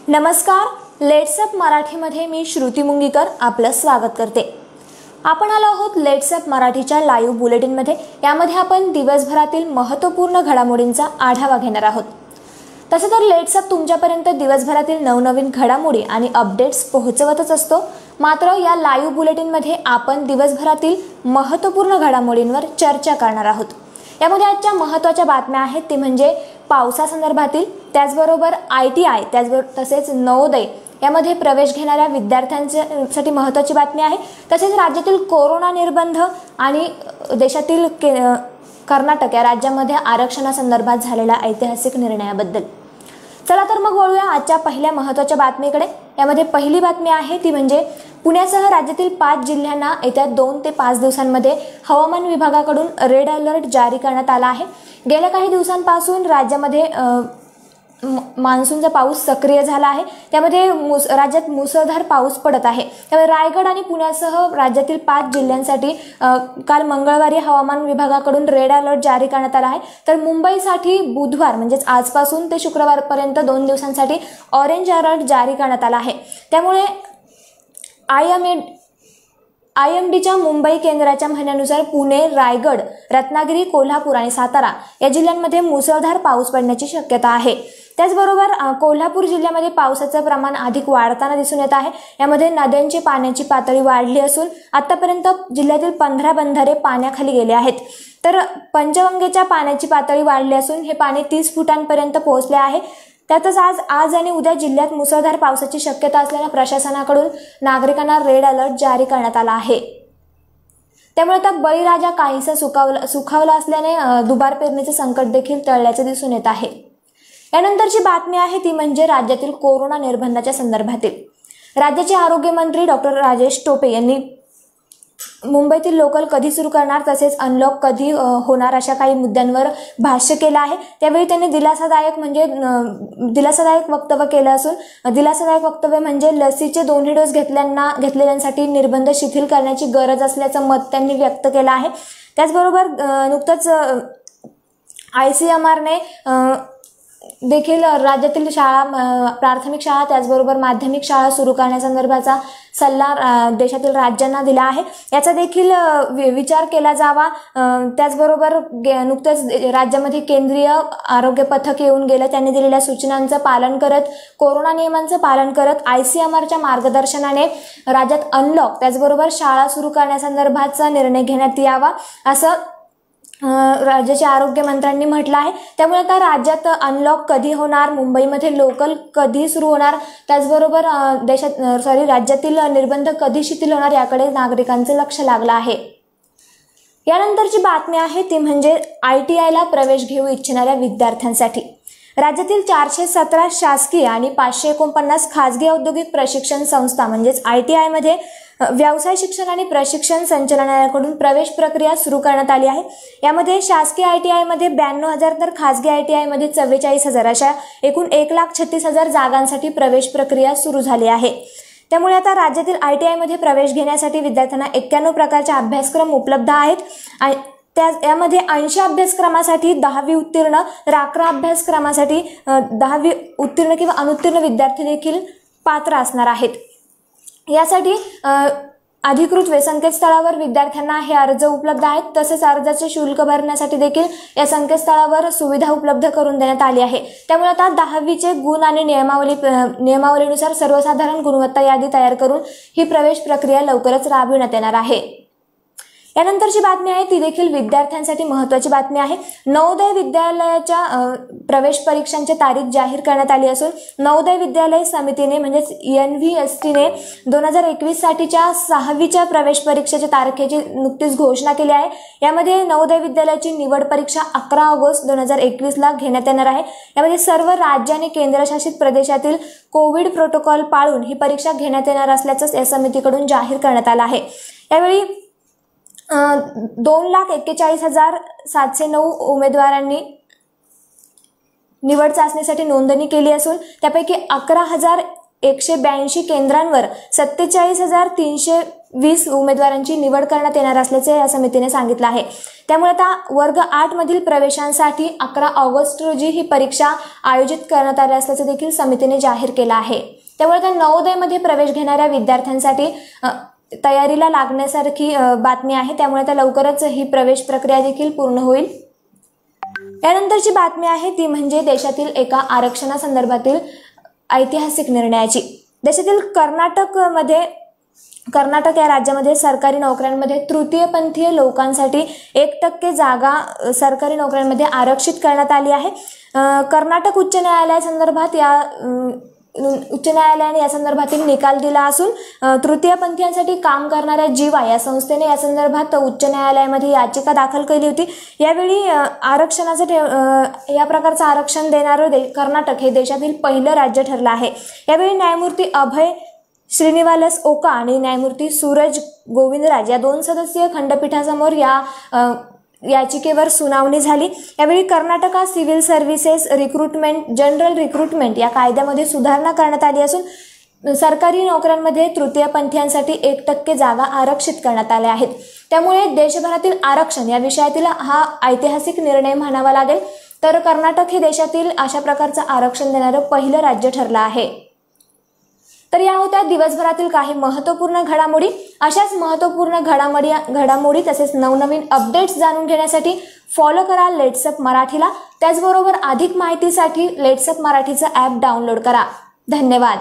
नमस्कार, let's up मराठीमध्ये मी श्रुती मुंगीकर आपलं स्वागत करते। आपण आलो आहोत लेट्स अप मराठीच्या लाईव्ह बुलेटिनमध्ये। यामध्ये आपण दिवसभरातील महत्त्वपूर्ण घडामोडींचा आढावा घेणार आहोत। तसं तर लेट्स अप तुमच्यापर्यंत दिवसभरातील नवनवीन घडामोडी आणि अपडेट्स पोहोचवतच असतो। मात्र या लाईव्ह बुलेटिनमध्ये आपण दिवसभरातील महत्त्वपूर्ण घडामोडींवर चर्चा करणार आहोत। यामध्ये आजच्या महत्त्वाच्या बातम्या आहेत ती म्हणजे पावसासंदर्भातील, त्याचबरोबर ITI, तसेच नवोदय यामध्ये प्रवेश घेणाऱ्या विद्यार्थ्यांसाठी महत्त्वाची बातमी आहे। तसेच राज्यातील कोरोना निर्बंध आणि देशातील कर्नाटक या राज्यामध्ये आरक्षणासंदर्भात झालेल्या ऐतिहासिक निर्णयाबद्दल। चला तर मग वळूया आजच्या पहिल्या महत्त्वाच्या बातमीकडे। यामध्ये पहिली बातमी आहे ती म्हणजे पुण्यासह राज्यातील 5 जिल्ह्यांना येत्या 2 ते 5 दिवसांमध्ये हवामान विभागाकडून रेड अलर्ट जारी करण्यात आला आहे। गेल्या काही दिवसांपासून राज्यामध्ये मान्सूनचा पाऊस सक्रिय झाला आहे। त्यामध्ये राज्यात मुसळधार पाऊस पडत आहे। त्यामुळे रायगड आणि पुण्यासह राज्यातील 5 जिल्ह्यांसाठी काल मंगळवारी हवामान विभागाकडून रेड अलर्ट जारी करण्यात आला आहे। तर मुंबईसाठी बुधवार म्हणजेच आजपासून ते शुक्रवारपर्यंत 2 दिवसांसाठी ऑरेंज अलर्ट जारी करण्यात आला आहे। त्यामुळे IMDच्या मुंबई केंद्राच्या म्हणण्यानुसार पुणे, रायगड, रत्नागिरी, कोल्हापूर आणि सातारा या जिल्ह्यांमध्ये मुसळधार पाऊस पडण्याची शक्यता आहे। त्याचबरोबर कोल्हापूर जिल्ह्यामध्ये पावसाचं प्रमाण अधिक वाढताना दिसून येत आहे। यामध्ये नद्यांची पाण्याची पातळी वाढली असून आतापर्यंत जिल्ह्यातील 15 बंधारे पाण्याखाली गेले आहेत। तर पंचगंगेच्या पाण्याची पातळी वाढली असून हे पाणी 30 फुटांपर्यंत पोहोचले आहे। त्यातच आज आणि उद्या जिल्ह्यात मुसळधार पावसाची शक्यता असल्याने प्रशासनाकडून नागरिकांना रेड अलर्ट जारी करण्यात आला आहे। त्यामुळे आता बळीराजा काहीसा सुखावला असल्याने दुबार पेरणीचे संकट देखील टळल्याचे दिसून येत आहे। यानंतरची बातमी आहे ती म्हणजे राज्यातील कोरोना निर्बंधाच्या संदर्भातील। राज्याचे आरोग्य मंत्री डॉक्टर राजेश टोपे यांनी मुंबईतील लोकल कधी सुरू करणार तसेच अनलॉक कधी होणार अशा काही मुद्द्यांवर भाष्य केलं आहे। त्यावेळी त्यांनी दिलासादायक वक्तव्य केलं असून दिलासादायक वक्तव्य म्हणजे लसीचे 2 डोस घेतलेल्यांसाठी निर्बंध शिथिल करण्याची गरज असल्याचं मत त्यांनी व्यक्त केलं आहे। त्याचबरोबर नुकतंच ICMRने देखील राज्यातील शाळा, प्राथमिक शाळा त्याचबरोबर माध्यमिक शाळा सुरू करण्यासंदर्भाचा सल्ला देशातील राज्यांना दिला आहे। याचा देखील विचार केला जावा। त्याचबरोबर नुकतंच राज्यामध्ये केंद्रीय आरोग्य पथक येऊन गेलं। त्यांनी दिलेल्या सूचनांचं पालन करत, कोरोना नियमांचं पालन करत ICMRच्या मार्गदर्शनाने राज्यात अनलॉक त्याचबरोबर शाळा सुरू करण्यासंदर्भाचा निर्णय घेण्यात यावा असं राज्याचे आरोग्य मंत्र्यांनी म्हटलं आहे। त्यामुळे आता राज्यात अनलॉक कधी होणार, मुंबईमध्ये लोकल कधी सुरू होणार, त्याचबरोबर राज्यातील निर्बंध कधी शिथिल होणार याकडे नागरिकांचे लक्ष लागलं आहे। यानंतरची बातमी आहे ती म्हणजे ITIला प्रवेश घेऊ इच्छिणाऱ्या विद्यार्थ्यांसाठी। राज्यातील 417 शासकीय आणि 549 खासगी औद्योगिक प्रशिक्षण संस्था म्हणजेच ITI मध्ये व्यवसाय शिक्षण आणि प्रशिक्षण संचालनालयाकडून प्रवेश प्रक्रिया सुरू करण्यात आली आहे। यामध्ये शासकीय ITI मध्ये 92,000 तर खासगी ITI मध्ये 44,000 अशा एकूण 1,36,000 जागांसाठी प्रवेश प्रक्रिया सुरू झाली आहे। त्यामुळे आता राज्यातील ITI मध्ये प्रवेश घेण्यासाठी विद्यार्थ्यांना 91 प्रकारचे अभ्यासक्रम उपलब्ध आहेत। यामध्ये 80 अभ्यासक्रमासाठी 10वी उत्तीर्ण तर 11 अभ्यासक्रमासाठी 10वी उत्तीर्ण किंवा अनुत्तीर्ण विद्यार्थी देखील पात्र असणार आहेत। यासाठी अधिकृत संकेतस्थळावर विद्यार्थ्यांना हे अर्ज उपलब्ध आहेत। तसेच अर्जाचे शुल्क भरण्यासाठी देखील या संकेतस्थळावर सुविधा उपलब्ध करून देण्यात आली आहे। त्यामुळे आता 10वीचे गुण आणि नियमावलीनुसार सर्वसाधारण गुणवत्ता यादी तयार करून ही प्रवेश प्रक्रिया लवकरच राबविण्यात येणार आहे। यानंतरची बातमी आहे ती देखील विद्यार्थ्यांसाठी महत्त्वाची बातमी आहे। नवोदय विद्यालयाच्या प्रवेश परीक्षांची तारीख जाहीर करण्यात आली असून नवोदय विद्यालय समितीने म्हणजेच NVSTने 2021 साठीच्या 6वीच्या प्रवेश परीक्षेच्या तारखेची नुकतीच घोषणा केली आहे। यामध्ये नवोदय विद्यालयाची निवड परीक्षा 11 ऑगस्ट 2021ला घेण्यात येणार आहे। यामध्ये सर्व राज्य आणि केंद्रशासित प्रदेशातील कोविड प्रोटोकॉल पाळून ही परीक्षा घेण्यात येणार असल्याचं या समितीकडून जाहीर करण्यात आलं आहे। यावेळी 2,41,709 उमेदवारांनी निवड चाचणीसाठी नोंदणी केली असून त्यापैकी 11,182 केंद्रांवर 47,300 20 उमेदवारांची निवड करण्यात येणार असल्याचे या समितीने सांगितलं आहे। त्यामुळे आता वर्ग 8 मधील प्रवेशांसाठी 11 ऑगस्ट रोजी ही परीक्षा आयोजित करण्यात आली असल्याचे देखील समितीने जाहीर केलं आहे। त्यामुळे आता नवोदयमध्ये प्रवेश घेणाऱ्या विद्यार्थ्यांसाठी तयारीला लागण्यासारखी बातमी आहे। त्यामुळे आता लवकरच ही प्रवेश प्रक्रिया देखील पूर्ण होईल। यानंतरची बातमी आहे ती म्हणजे देशातील एका आरक्षणासंदर्भातील ऐतिहासिक निर्णयाची। देशातील कर्नाटक या राज्यामध्ये सरकारी नोकऱ्यांमध्ये तृतीयपंथीय लोकांसाठी 1% जागा सरकारी नोकऱ्यांमध्ये आरक्षित करण्यात आली आहे। कर्नाटक उच्च न्यायालयासंदर्भात उच्च न्यायालयाने या संदर्भातील निकाल दिला असून तृतीयपंथीयांसाठी काम करणाऱ्या जीवा या संस्थेने या संदर्भात उच्च न्यायालयामध्ये याचिका दाखल केली होती। यावेळी आरक्षणाचं या प्रकारचं आरक्षण देणारं कर्नाटक हे देशातील पहिलं राज्य ठरलं आहे। यावेळी न्यायमूर्ती अभय श्रीनिवास ओका आणि न्यायमूर्ती सूरज गोविंदराज या 2 सदस्यीय खंडपीठासमोर या याचिकेवर सुनावणी झाली। यावेळी Karnataka civil services general recruitment या कायद्यामध्ये सुधारणा करण्यात आली असून सरकारी नोकऱ्यांमध्ये तृतीयपंथीयांसाठी 1% जागा आरक्षित करण्यात आल्या आहेत। त्यामुळे देशभरातील आरक्षण या विषयातील हा ऐतिहासिक निर्णय म्हणावा लागेल। तर कर्नाटक हे देशातील अशा प्रकारचं आरक्षण देणारं पहिलं राज्य ठरलं आहे। तर या होत्या दिवसभरातील काही महत्त्वपूर्ण घडामोडी। अशाच महत्त्वपूर्ण घडामोडी तसेच नवनवीन अपडेट्स जाणून घेण्यासाठी फॉलो करा लेट्सअप मराठीला। त्याचबरोबर अधिक माहितीसाठी लेट्सअप मराठीचं ॲप डाउनलोड करा। धन्यवाद।